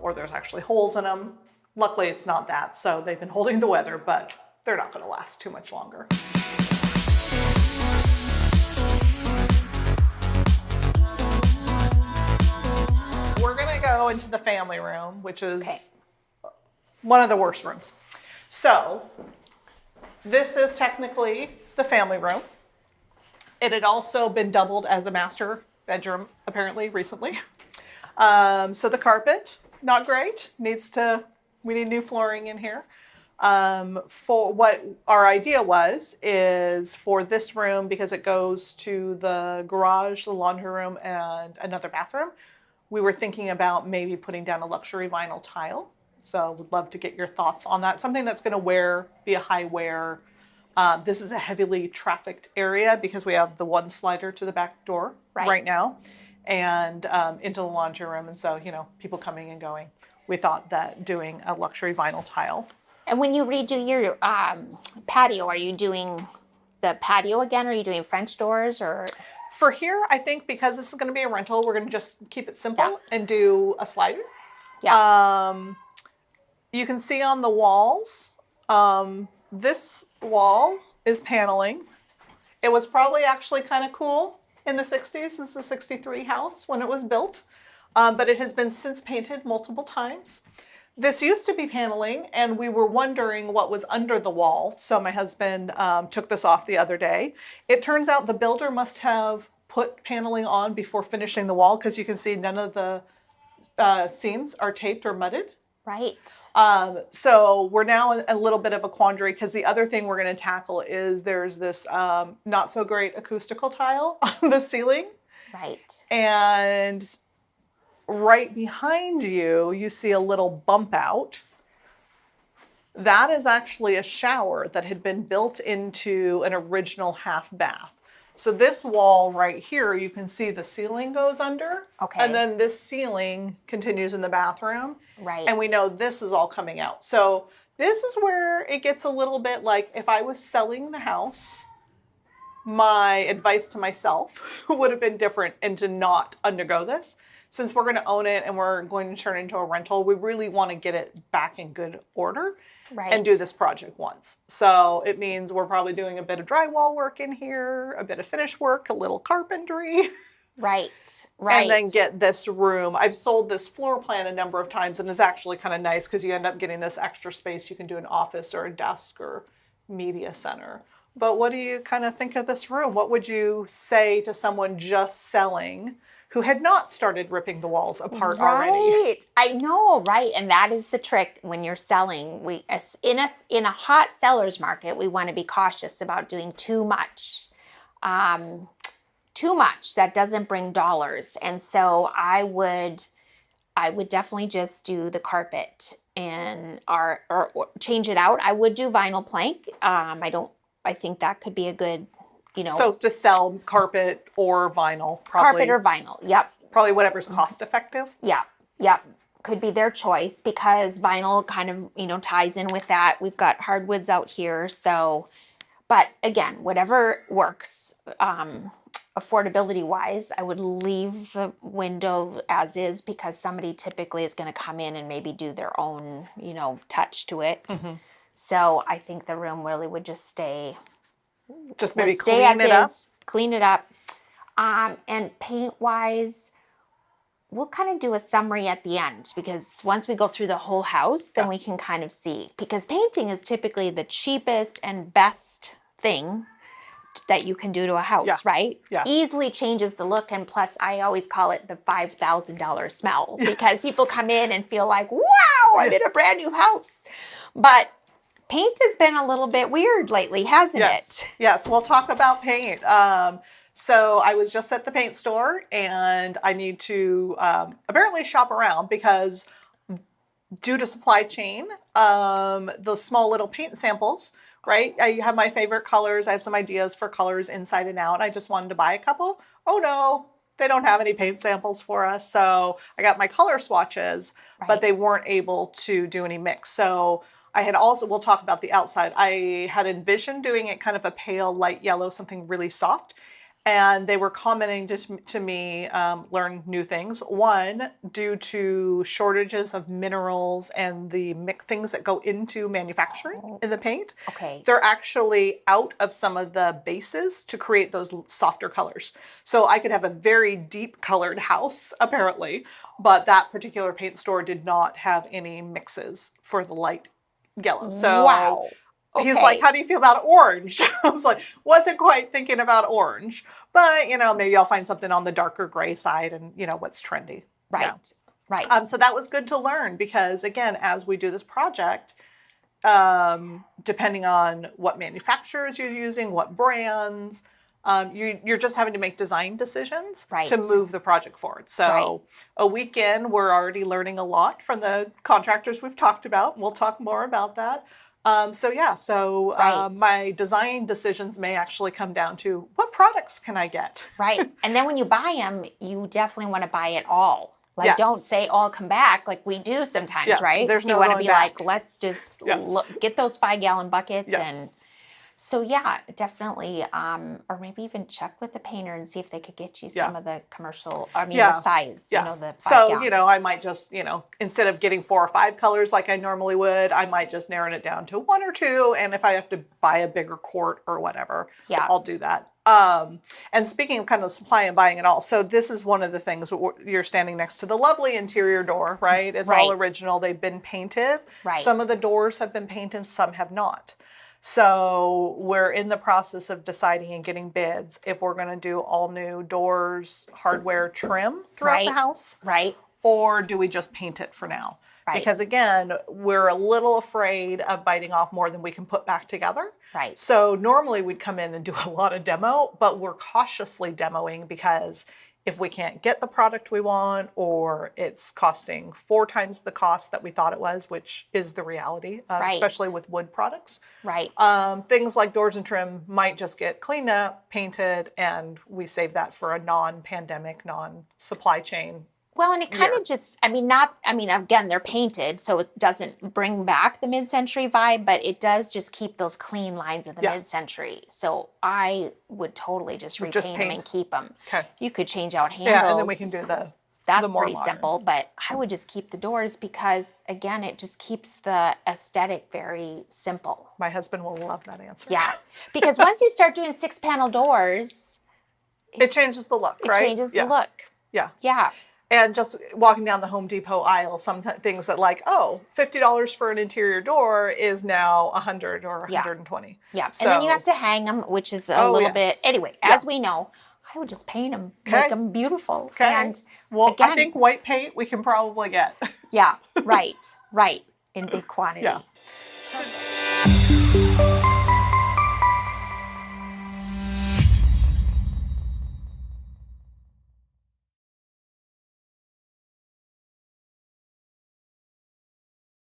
Or there's actually holes in them. Luckily, it's not that, so they've been holding the weather, but they're not going to last too much longer. We're going to go into the family room, which is one of the worst rooms. So this is technically the family room. It had also been doubled as a master bedroom, apparently, recently. So the carpet, not great. We need new flooring in here. For what our idea is for this room, because it goes to the garage, the laundry room, and another bathroom, we were thinking about maybe putting down a luxury vinyl tile. So would love to get your thoughts on that. Something that's going to be a high wear. This is a heavily trafficked area because we have the one slider to the back door right now and into the laundry room. And so, people coming and going. We thought that doing a luxury vinyl tile. And when you redo your patio, are you doing the patio again? Or are you doing French doors or? For here, I think because this is going to be a rental, we're going to just keep it simple and do a slider. Yeah. You can see on the walls, this wall is paneling. It was probably actually kind of cool in the 60s. This is a 63 house when it was built, but it has been since painted multiple times. This used to be paneling, and we were wondering what was under the wall. So my husband took this off the other day. It turns out the builder must have put paneling on before finishing the wall, because you can see none of the seams are taped or mudded. Right. So we're now in a little bit of a quandary, because the other thing we're going to tackle is there's this not so great acoustical tile on the ceiling. Right. And right behind you, you see a little bump out. That is actually a shower that had been built into an original half bath. So this wall right here, you can see the ceiling goes under. Okay. And then this ceiling continues in the bathroom. Right. And we know this is all coming out. So this is where it gets a little bit like, if I was selling the house, my advice to myself would have been different, and to not undergo this. Since we're going to own it and we're going to turn it into a rental, we really want to get it back in good order. Right. And do this project once. So it means we're probably doing a bit of drywall work in here, a bit of finish work, a little carpentry. Right, right. And then get this room. I've sold this floor plan a number of times, and it's actually kind of nice because you end up getting this extra space. You can do an office or a desk or media center. But what do you kind of think of this room? What would you say to someone just selling who had not started ripping the walls apart already? Right. I know, right. And that is the trick when you're selling. In a hot seller's market, we want to be cautious about doing too much. Too much that doesn't bring dollars. And so I would definitely just do the carpet and or change it out. I would do vinyl plank. I think that could be a good, So to sell carpet or vinyl, probably. Carpet or vinyl, yep. Probably whatever's cost effective. Yeah, yep. Could be their choice, because vinyl kind of, ties in with that. We've got hardwoods out here, so, but again, whatever works, affordability wise, I would leave the window as is, because somebody typically is going to come in and maybe do their own, touch to it. Mm-hmm. So I think the room really would just stay. Just maybe clean it up. Clean it up. And paint wise, we'll kind of do a summary at the end, because once we go through the whole house, then we can kind of see. Because painting is typically the cheapest and best thing that you can do to a house, right? Yeah. Easily changes the look. And plus, I always call it the $5,000 smell, because people come in and feel like, wow, I'm in a brand new house. But paint has been a little bit weird lately, hasn't it? Yes, we'll talk about paint. So I was just at the paint store, and I need to apparently shop around, because due to supply chain, the small little paint samples, right? I have my favorite colors. I have some ideas for colors inside and out. I just wanted to buy a couple. Oh no, they don't have any paint samples for us. So I got my color swatches, but they weren't able to do any mix. So I had also, we'll talk about the outside. I had envisioned doing it kind of a pale light yellow, something really soft. And they were commenting to me, learn new things. One, due to shortages of minerals and the things that go into manufacturing in the paint, Okay. they're actually out of some of the bases to create those softer colors. So I could have a very deep colored house, apparently, but that particular paint store did not have any mixes for the light yellow. So Wow. he's Okay. like, how do you feel about orange? I was like, wasn't quite thinking about orange, but maybe I'll find something on the darker gray side and what's trendy. Right. Yeah. Right. So that was good to learn because again, as we do this project, depending on what manufacturers you're using, what brands, you're just having to make design decisions to move the project forward. So a week in, we're already learning a lot from the contractors we've talked about. And we'll talk more about that. My design decisions may actually come down to what products can I get? Right. And then when you buy them, you definitely want to buy it all. Like, Yes. don't say all come back like we do sometimes, Yes, right? there's So no you want to going be back. like, let's just Yes. get those 5-gallon buckets. Yes. And so, yeah, definitely. Or maybe even check with the painter and see if they could get you some of the commercial, the size, the 5-gallon. I might just, instead of getting 4 or 5 colors like I normally would, I might just narrow it down to 1 or 2. And if I have to buy a bigger quart or whatever, I'll do that. And speaking of kind of supply and buying it all, so this is one of the things. You're standing next to the lovely interior door, right? It's all original. They've been painted. Right. Some of the doors have been painted, some have not. So we're in the process of deciding and getting bids if we're going to do all new doors, hardware, trim throughout the house. Right. Or do we just paint it for now? Right. Because again, we're a little afraid of biting off more than we can put back together. Right. So normally we'd come in and do a lot of demo, but we're cautiously demoing because if we can't get the product we want or it's costing 4 times the cost that we thought it was, which is the reality, especially with wood products. Right. Things like doors and trim might just get cleaned up, painted, and we save that for a non-pandemic, non-supply chain. Well, and it kind of just, again, they're painted, so it doesn't bring back the mid-century vibe, but it does just keep those clean lines of the mid-century. So I would totally just repaint them and keep them. Okay. You could change out handles. Yeah, and then we can do That's more pretty modern. simple, but I would just keep the doors because, again, it just keeps the aesthetic very simple. My husband will love that answer. Yeah, because once you start doing 6-panel doors, it changes the look, right? It changes the look. Yeah. Yeah. And just walking down the Home Depot aisle, some things that like, $50 for an interior door is now $100 or $120. Yeah. So, and then you have to hang them, which is a little bit. Anyway, as we know, I would just paint them, make them beautiful. Okay. And well, again, I think white paint we can probably get. Yeah. Right. In big quantity. Yeah.